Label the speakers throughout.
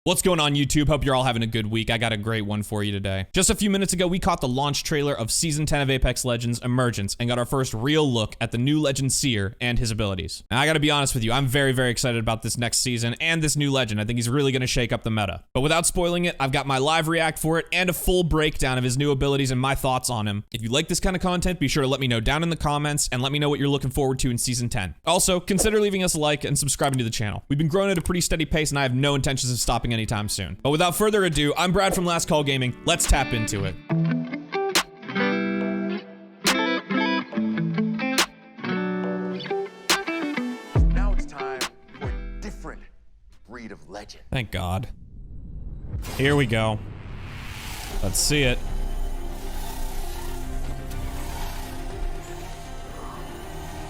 Speaker 1: What's going on, YouTube? Hope you're all having a good week. I got a great one for you today. Just a few minutes ago, we caught the launch trailer of Season 10 of Apex Legends Emergence and got our first real look at the new Legend Seer and his abilities. Now, I gotta be honest with you, I'm very, very excited about this next season and this new Legend. I think he's really gonna shake up the meta. But without spoiling it, I've got my live react for it and a full breakdown of his new abilities and my thoughts on him. If you like this kind of content, be sure to let me know down in the comments and let me know what you're looking forward to in Season 10. Also, consider leaving us a like and subscribing to the channel. We've been growing at a pretty steady pace and I have no intentions of stopping anytime soon. But without further ado, I'm Brad from Last Call Gaming. Let's tap into it.
Speaker 2: Now it's time for a different breed of legend.
Speaker 1: Thank God. Here we go. Let's see it.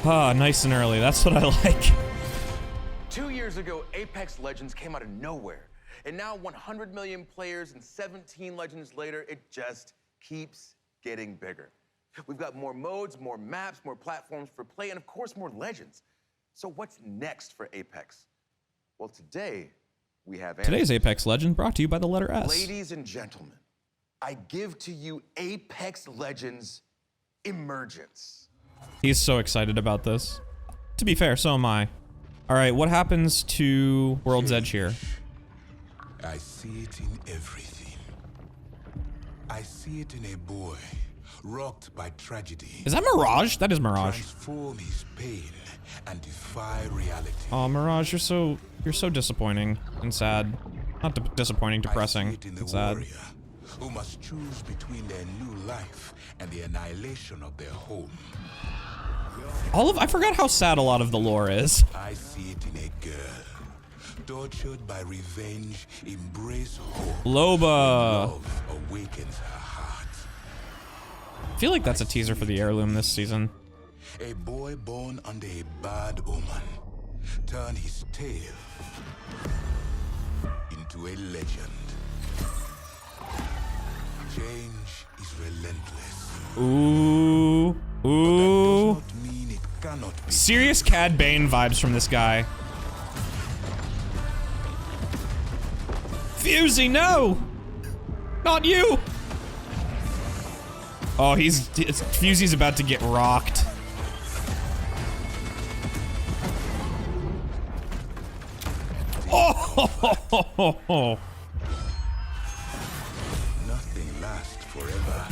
Speaker 1: Ah, nice and early. That's what I like.
Speaker 2: 2 years ago, Apex Legends came out of nowhere. And now 100 million players and 17 Legends later, it just keeps getting bigger. We've got more modes, more maps, more platforms for play, and of course, more Legends. So what's next for Apex? Well, today, we have
Speaker 1: Today's Apex Legend brought to you by the letter S.
Speaker 2: Ladies and gentlemen, I give to you Apex Legends Emergence.
Speaker 1: He's so excited about this. To be fair, so am I. All right, what happens to World's Edge here?
Speaker 3: I see it in everything. I see it in a boy rocked by tragedy.
Speaker 1: Is that Mirage? That is Mirage.
Speaker 3: Transform his pain and defy reality.
Speaker 1: Oh, Mirage, you're so disappointing and sad. Not disappointing, depressing.
Speaker 3: I see it in the
Speaker 1: and sad.
Speaker 3: warrior who must choose between their new life and the annihilation of their home.
Speaker 1: I forgot how sad a lot of the lore is.
Speaker 3: I see it in a girl tortured by revenge, embrace hope.
Speaker 1: Loba.
Speaker 3: Love awakens her heart.
Speaker 1: I feel like that's a teaser for the heirloom this season.
Speaker 3: A boy born under a bad omen turn his tale into a legend. Change is relentless.
Speaker 1: Ooh. Ooh.
Speaker 3: Does not mean it cannot be.
Speaker 1: Serious Cad Bane vibes from this guy. Fusey, no! Not you! Oh, Fusey's about to get rocked. Oh!
Speaker 3: Nothing lasts forever.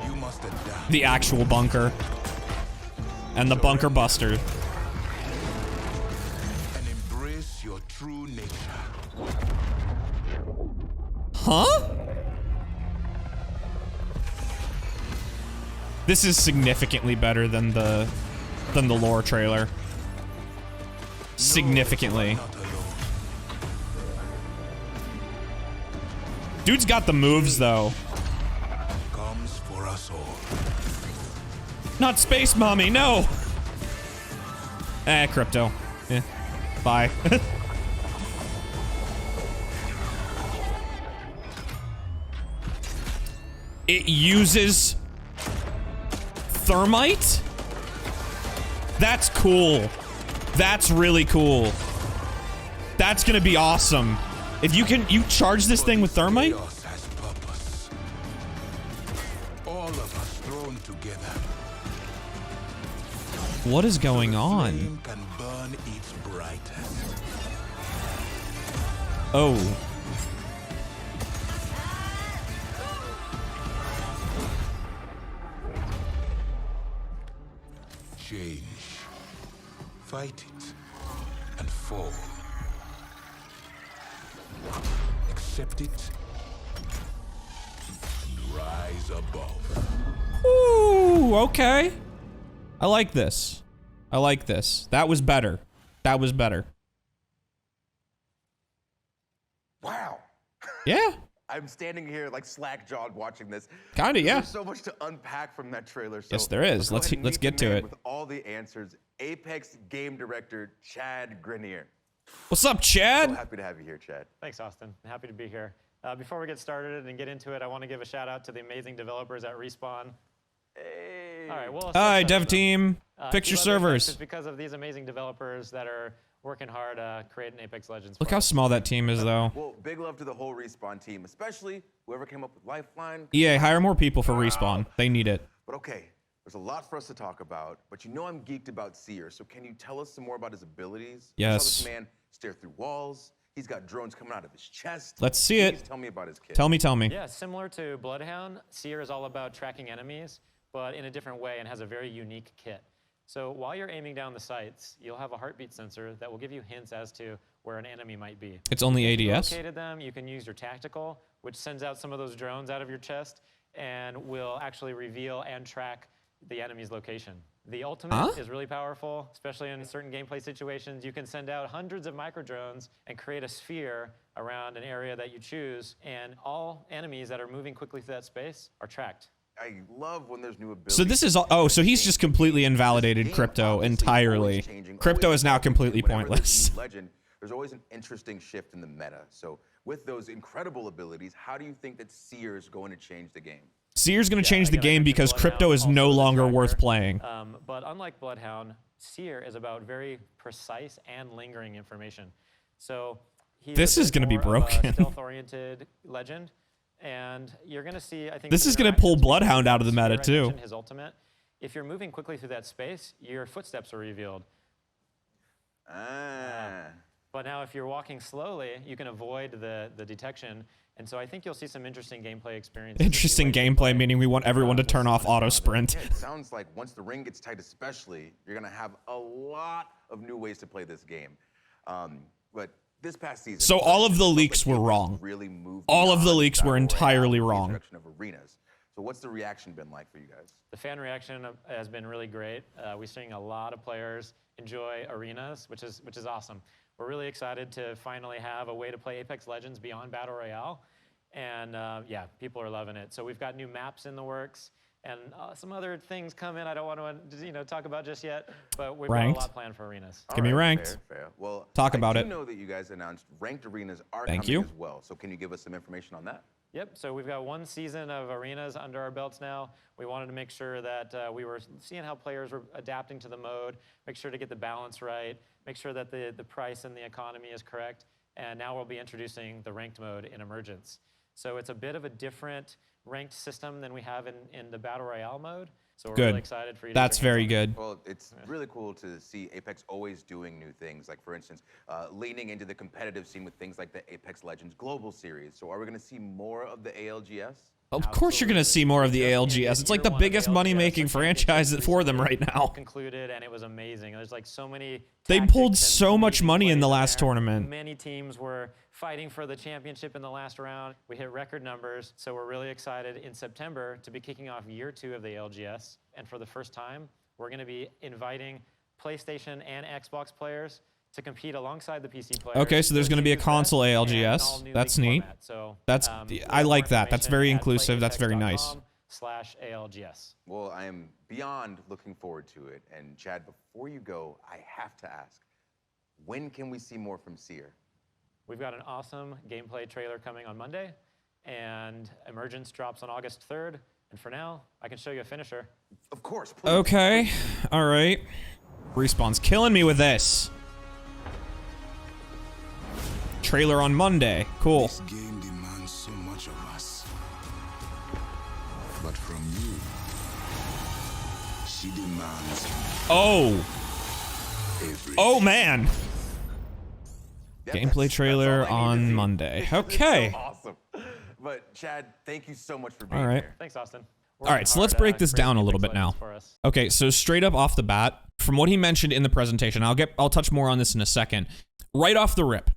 Speaker 3: You must adapt.
Speaker 1: The actual bunker. And the bunker buster.
Speaker 3: And embrace your true nature.
Speaker 1: Huh? This is significantly better than the lore trailer. Significantly.
Speaker 3: Not alone.
Speaker 1: Dude's got the moves though.
Speaker 3: Comes for us all.
Speaker 1: Not Space Mommy, no! Crypto. Bye. It uses thermite? That's cool. That's really cool. That's gonna be awesome. If you charge this thing with thermite?
Speaker 3: Chaos has purpose. All of us thrown together.
Speaker 1: What is going
Speaker 3: The
Speaker 1: on?
Speaker 3: flame can burn its brightest.
Speaker 1: Oh.
Speaker 3: Change. Fight it and fall. Accept it and rise above.
Speaker 1: Ooh, okay. I like this. I like this. That was better. That was better.
Speaker 2: Wow.
Speaker 1: Yeah.
Speaker 2: I'm standing here like slack-jawed watching this.
Speaker 1: Kinda, yeah.
Speaker 2: There's so much to unpack from that trailer. So
Speaker 1: Yes, there is.
Speaker 2: go ahead and
Speaker 1: Let's
Speaker 2: meet
Speaker 1: get
Speaker 2: the
Speaker 1: to
Speaker 2: man
Speaker 1: it.
Speaker 2: With all the answers, Apex game director Chad Grenier.
Speaker 1: What's up,
Speaker 2: So
Speaker 1: Chad?
Speaker 2: happy to have you here, Chad.
Speaker 4: Thanks, Austin. Happy to be here. Before we get started and get into it, I want to give a shout out to the amazing developers at Respawn. Hey. All right, well,
Speaker 1: Hi, dev team. Fix your servers.
Speaker 4: It's because of these amazing developers that are working hard creating Apex Legends.
Speaker 1: Look
Speaker 4: for
Speaker 1: how
Speaker 4: us.
Speaker 1: small that team is, though.
Speaker 2: Well, big love to the whole Respawn team, especially whoever came up with Lifeline.
Speaker 1: EA, hire more people for Respawn. They need it.
Speaker 2: But okay, there's a lot for us to talk about, but you know I'm geeked about Seer, so can you tell us some more about his abilities? I saw
Speaker 1: Yes.
Speaker 2: this man stare through walls. He's got drones coming out of his chest.
Speaker 1: Let's see
Speaker 2: Please
Speaker 1: it.
Speaker 2: tell me about his kit.
Speaker 1: Tell me.
Speaker 4: Yeah, similar to Bloodhound, Seer is all about tracking enemies, but in a different way and has a very unique kit. So while you're aiming down the sights, you'll have a heartbeat sensor that will give you hints as to where an enemy might be.
Speaker 1: It's only
Speaker 4: If you
Speaker 1: ADS.
Speaker 4: located them, you can use your tactical, which sends out some of those drones out of your chest and will actually reveal and track the enemy's location. The ultimate is really powerful, especially in certain gameplay situations. You can send out hundreds of micro drones and create a sphere around an area that you choose, and all enemies that are moving quickly through that space are tracked.
Speaker 2: I love when there's new abilities.
Speaker 1: So this is so he's just completely invalidated crypto entirely. Crypto is now completely pointless.
Speaker 2: Legend, there's always an interesting shift in the meta. So with those incredible abilities, how do you think that Seer is going to change the game?
Speaker 1: Seer's going to change the
Speaker 4: Again, I
Speaker 1: game
Speaker 4: mentioned
Speaker 1: because
Speaker 4: Bloodhound,
Speaker 1: crypto is
Speaker 4: also
Speaker 1: no
Speaker 4: the
Speaker 1: longer
Speaker 4: tracker.
Speaker 1: worth playing.
Speaker 4: But unlike Bloodhound, Seer is about very precise and lingering information. So he's
Speaker 1: This is
Speaker 4: going to
Speaker 1: be broken.
Speaker 4: stealth-oriented legend, and you're going to see. I think
Speaker 1: This
Speaker 4: some
Speaker 1: is gonna pull
Speaker 4: interactions
Speaker 1: Bloodhound out of the
Speaker 4: between
Speaker 1: meta,
Speaker 4: Seer. I
Speaker 1: too.
Speaker 4: mentioned his ultimate. If you're moving quickly through that space, your footsteps are revealed. But now if you're walking slowly, you can avoid the detection. And so I think you'll see some interesting gameplay experiences.
Speaker 1: Interesting gameplay, meaning we want everyone to turn off auto sprint.
Speaker 2: Yeah, it sounds like once the ring gets tight especially, you're going to have a lot of new ways to play this game. But this past season...
Speaker 1: So all of the leaks were wrong.
Speaker 2: Really moved
Speaker 1: All of the
Speaker 2: beyond
Speaker 1: leaks were
Speaker 2: Battle Royale
Speaker 1: entirely
Speaker 2: with the
Speaker 1: wrong.
Speaker 2: introduction of arenas. So what's the reaction been like for you guys?
Speaker 4: The fan reaction has been really great. We're seeing a lot of players enjoy arenas, which is awesome. We're really excited to finally have a way to play Apex Legends beyond Battle Royale. And yeah, people are loving it. So we've got new maps in the works and some other things coming I don't want to talk about just yet, but we've
Speaker 1: Ranked.
Speaker 4: got a lot planned for arenas.
Speaker 1: Give me ranked.
Speaker 2: Fair. Well,
Speaker 1: Talk about
Speaker 2: I
Speaker 1: it.
Speaker 2: do know that you guys announced ranked arenas are
Speaker 1: Thank
Speaker 2: coming
Speaker 1: you.
Speaker 2: as well. So can you give us some information on that?
Speaker 4: Yep, so we've got one season of arenas under our belts now. We wanted to make sure that we were seeing how players were adapting to the mode, make sure to get the balance right, make sure that the price and the economy is correct, and now we'll be introducing the ranked mode in Emergence. So it's a bit of a different ranked system than we have in the Battle Royale mode. So we're
Speaker 1: Good.
Speaker 4: really excited for you to
Speaker 1: That's
Speaker 4: get your
Speaker 1: very
Speaker 4: hands on it.
Speaker 1: good.
Speaker 2: Well, it's really cool to see Apex always doing new things. Like, for instance, leaning into the competitive scene with things like the Apex Legends Global Series. So are we going to see more of the ALGS?
Speaker 1: Of course you're going to see more of the ALGS. It's like the biggest money-making franchise for them right now.
Speaker 4: Concluded, and it was amazing. There's like so many.
Speaker 1: They pulled
Speaker 4: tactics and
Speaker 1: so much
Speaker 4: amazing
Speaker 1: money in the
Speaker 4: plays
Speaker 1: last
Speaker 4: there.
Speaker 1: tournament.
Speaker 4: Many teams were fighting for the championship in the last round. We hit record numbers, so we're really excited in September to be kicking off year 2 of the ALGS. And for the first time, we're going to be inviting PlayStation and Xbox players to compete alongside the PC players.
Speaker 1: Okay, so there's going to be a
Speaker 4: Choose
Speaker 1: console
Speaker 4: best and
Speaker 1: ALGS.
Speaker 4: an all-new
Speaker 1: That's
Speaker 4: league
Speaker 1: neat.
Speaker 4: format. So,
Speaker 1: That's I like that. That's very inclusive. That's very nice.
Speaker 4: /ALGS.
Speaker 2: Well, I am beyond looking forward to it. And Chad, before you go, I have to ask, when can we see more from Seer?
Speaker 4: We've got an awesome gameplay trailer coming on Monday, and Emergence drops on August 3rd. And for now, I can show you a finisher.
Speaker 2: Of course, please.
Speaker 1: Okay. All right. Respawn's killing me with this. Trailer on Monday. Cool.
Speaker 3: This game demands so much of us. But from you, she demands
Speaker 1: Oh.
Speaker 3: everything.
Speaker 1: Oh, man.
Speaker 2: Yeah,
Speaker 1: Gameplay
Speaker 2: that's
Speaker 1: trailer
Speaker 2: all I need to
Speaker 1: on
Speaker 2: see.
Speaker 1: Monday.
Speaker 2: It's
Speaker 1: Okay.
Speaker 2: so awesome. But Chad, thank you so much for being
Speaker 1: All right.
Speaker 2: here.
Speaker 4: Thanks, Austin.
Speaker 1: All right, so let's break this down a little bit now. Okay, so straight up off the bat, from what he mentioned in the presentation, I'll touch more on this in a second. Right off the rip,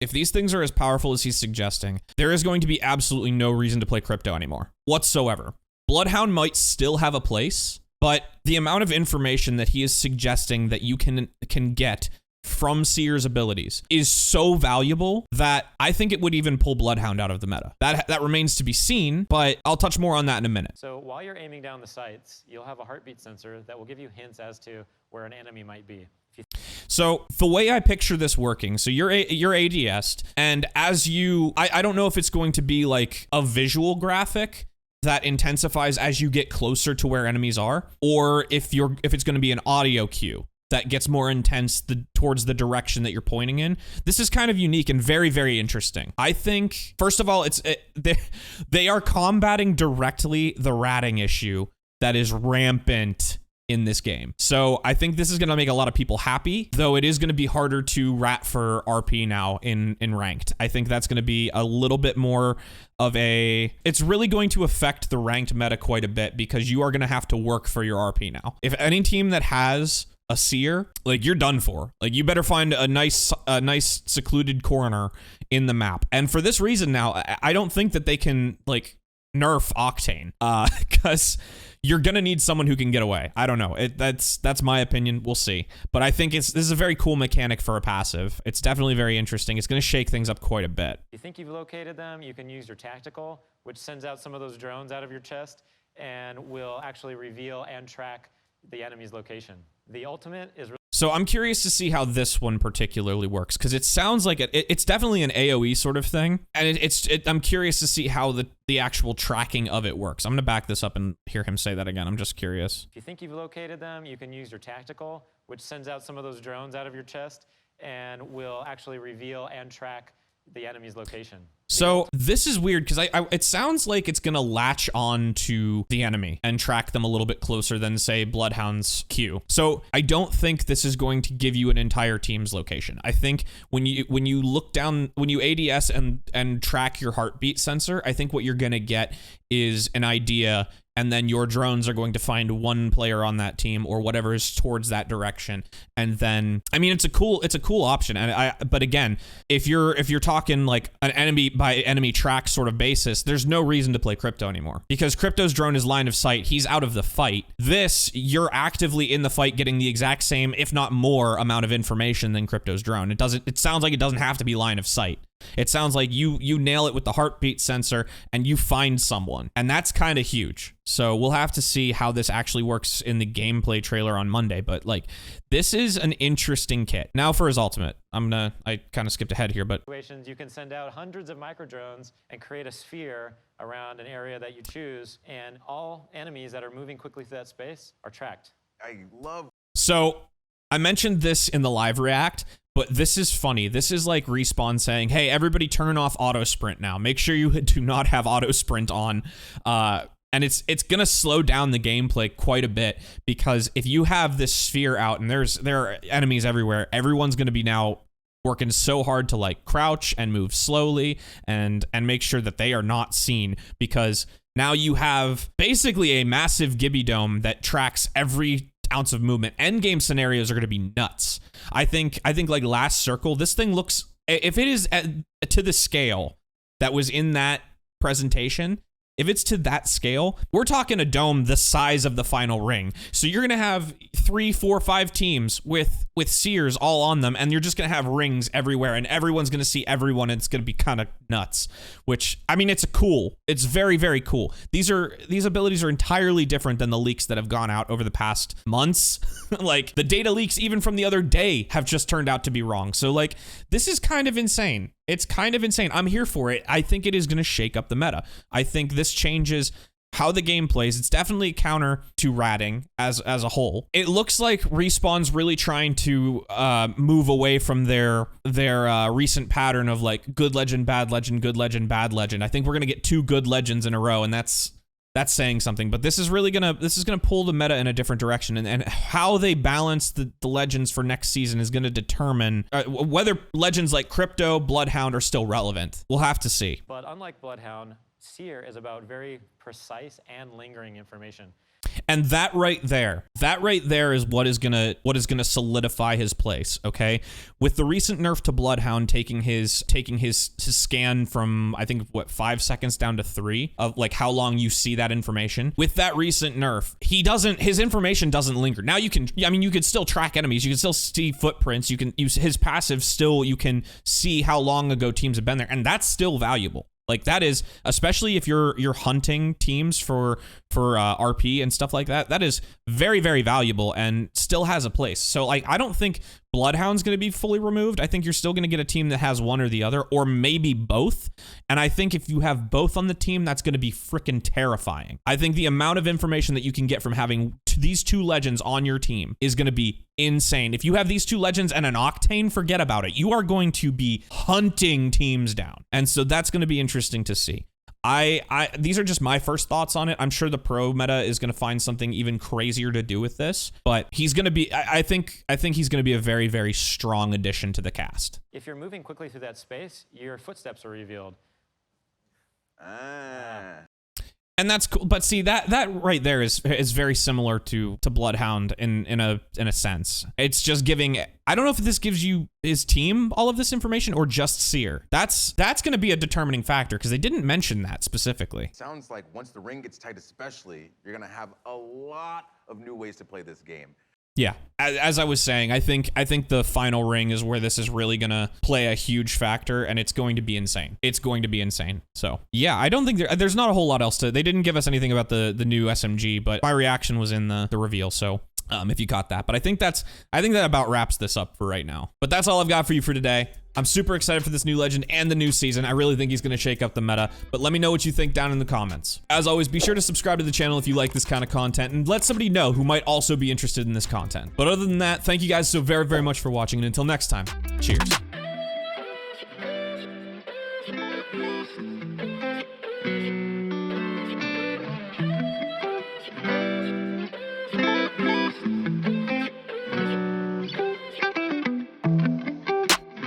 Speaker 1: if these things are as powerful as he's suggesting, there is going to be absolutely no reason to play crypto anymore, whatsoever. Bloodhound might still have a place, but the amount of information that he is suggesting that you can get from Seer's abilities is so valuable that I think it would even pull Bloodhound out of the meta. That remains to be seen, but I'll touch more on that in a minute.
Speaker 4: So while you're aiming down the sights, you'll have a heartbeat sensor that will give you hints as to where an enemy might be.
Speaker 1: So the way I picture this working, so you're ADS'd, and as you, I don't know if it's going to be like a visual graphic, that intensifies as you get closer to where enemies are, or if it's going to be an audio cue that gets more intense towards the direction that you're pointing in. This is kind of unique and very, very interesting. I think, first of all, they are combating directly the ratting issue that is rampant in this game. So I think this is going to make a lot of people happy, though it is going to be harder to rat for RP now in ranked. I think that's going to be a little bit more of it's really going to affect the ranked meta quite a bit, because you are going to have to work for your RP now. If any team that has a seer, like, you're done for. Like, you better find a nice secluded corner in the map. And for this reason now, I don't think that they can, like, nerf Octane, because you're gonna need someone who can get away. I don't know. That's my opinion. We'll see. But I think this is a very cool mechanic for a passive. It's definitely very interesting. It's gonna shake things up quite a bit.
Speaker 4: If you think you've located them, you can use your tactical, which sends out some of those drones out of your chest and will actually reveal and track the enemy's location. The ultimate is...
Speaker 1: So I'm curious to see how this one particularly works, because it sounds like it's definitely an AoE sort of thing, and I'm curious to see how the actual tracking of it works. I'm gonna back this up and hear him say that again. I'm just curious.
Speaker 4: If you think you've located them, you can use your tactical, which sends out some of those drones out of your chest and will actually reveal and track the enemy's location.
Speaker 1: So this is weird, because it sounds like it's going to latch on to the enemy and track them a little bit closer than, say, Bloodhound's Q. So I don't think this is going to give you an entire team's location. I think when you look down, when you ADS and track your heartbeat sensor, I think what you're going to get is an idea, and then your drones are going to find one player on that team or whatever is towards that direction. And then, I mean, it's a cool option. But again, if you're talking like an enemy by enemy track sort of basis, there's no reason to play Crypto anymore, because Crypto's drone is line of sight. He's out of the fight. This, you're actively in the fight, getting the exact same, if not more, amount of information than Crypto's drone. It sounds like it doesn't have to be line of sight. It sounds like you nail it with the heartbeat sensor and you find someone, and that's kind of huge. So we'll have to see how this actually works in the gameplay trailer on Monday, but like, this is an interesting kit. Now for his ultimate. I kind of skipped ahead here, but
Speaker 4: you can send out hundreds of micro drones and create a sphere around an area that you choose, and all enemies that are moving quickly through that space are tracked.
Speaker 1: So I mentioned this in the live react, but this is funny. This is like Respawn saying, hey, everybody turn off auto sprint now. Make sure you do not have auto sprint on. And it's going to slow down the gameplay quite a bit, because if you have this sphere out and there are enemies everywhere, everyone's going to be now working so hard to like crouch and move slowly and make sure that they are not seen, because now you have basically a massive Gibby dome that tracks every ounce of movement. Endgame scenarios are going to be nuts. I think like Last Circle, this thing looks, if it is to the scale that was in that presentation, if it's to that scale, we're talking a dome the size of the final ring. So you're going to have 3, 4, 5 teams with seers all on them, and you're just going to have rings everywhere, and everyone's going to see everyone, and it's going to be kind of nuts, which, I mean, it's very, very cool. These abilities are entirely different than the leaks that have gone out over the past months. Like, the data leaks even from the other day have just turned out to be wrong. So like, this is kind of insane. It's kind of insane. I'm here for it. I think it is going to shake up the meta. I think this changes how the game plays. It's definitely a counter to ratting as a whole. It looks like Respawn's really trying to move away from their recent pattern of like good legend, bad legend, good legend, bad legend. I think we're gonna get 2 good legends in a row, and that's saying something. But this is really gonna pull the meta in a different direction, and how they balance the legends for next season is gonna determine whether legends like Crypto, Bloodhound are still relevant. We'll have to see.
Speaker 4: But unlike Bloodhound, Seer is about very precise and lingering information.
Speaker 1: And that right there is what is gonna solidify his place. Okay, with the recent nerf to Bloodhound taking his scan from, I think, what, 5 seconds down to 3 of like how long you see that information. With that recent nerf, his information doesn't linger. Now you could still track enemies, you can still see footprints, you can use his passive still, you can see how long ago teams have been there, and that's still valuable. Like, that is, especially if you're hunting teams for RP and stuff like that, that is very, very valuable and still has a place. So like, I don't think Bloodhound's going to be fully removed. I think you're still going to get a team that has one or the other, or maybe both. And I think if you have both on the team, that's going to be freaking terrifying. I think the amount of information that you can get from having these two legends on your team is going to be insane. If you have these two legends and an Octane, forget about it. You are going to be hunting teams down. And so that's going to be interesting to see. These are just my first thoughts on it. I'm sure the pro meta is going to find something even crazier to do with this, but he's going to be, I think he's going to be a very, very strong addition to the cast.
Speaker 4: If you're moving quickly through that space, your footsteps are revealed.
Speaker 1: And that's cool. But see, that right there is very similar to Bloodhound in a sense. It's just giving, I don't know if this gives you his team all of this information or just Seer. That's going to be a determining factor because they didn't mention that specifically.
Speaker 2: Sounds like once the ring gets tight especially, you're gonna have a lot of new ways to play this game.
Speaker 1: Yeah, as I was saying, I think the final ring is where this is really gonna play a huge factor, and it's going to be insane. It's going to be insane. So yeah, I don't think there's not a whole lot else to. They didn't give us anything about the new SMG, but my reaction was in the reveal. So if you caught that, but I think that about wraps this up for right now. But that's all I've got for you for today. I'm super excited for this new legend and the new season. I really think he's going to shake up the meta, but let me know what you think down in the comments. As always, be sure to subscribe to the channel if you like this kind of content and let somebody know who might also be interested in this content. But other than that, thank you guys so very, very much for watching, and until next time, cheers.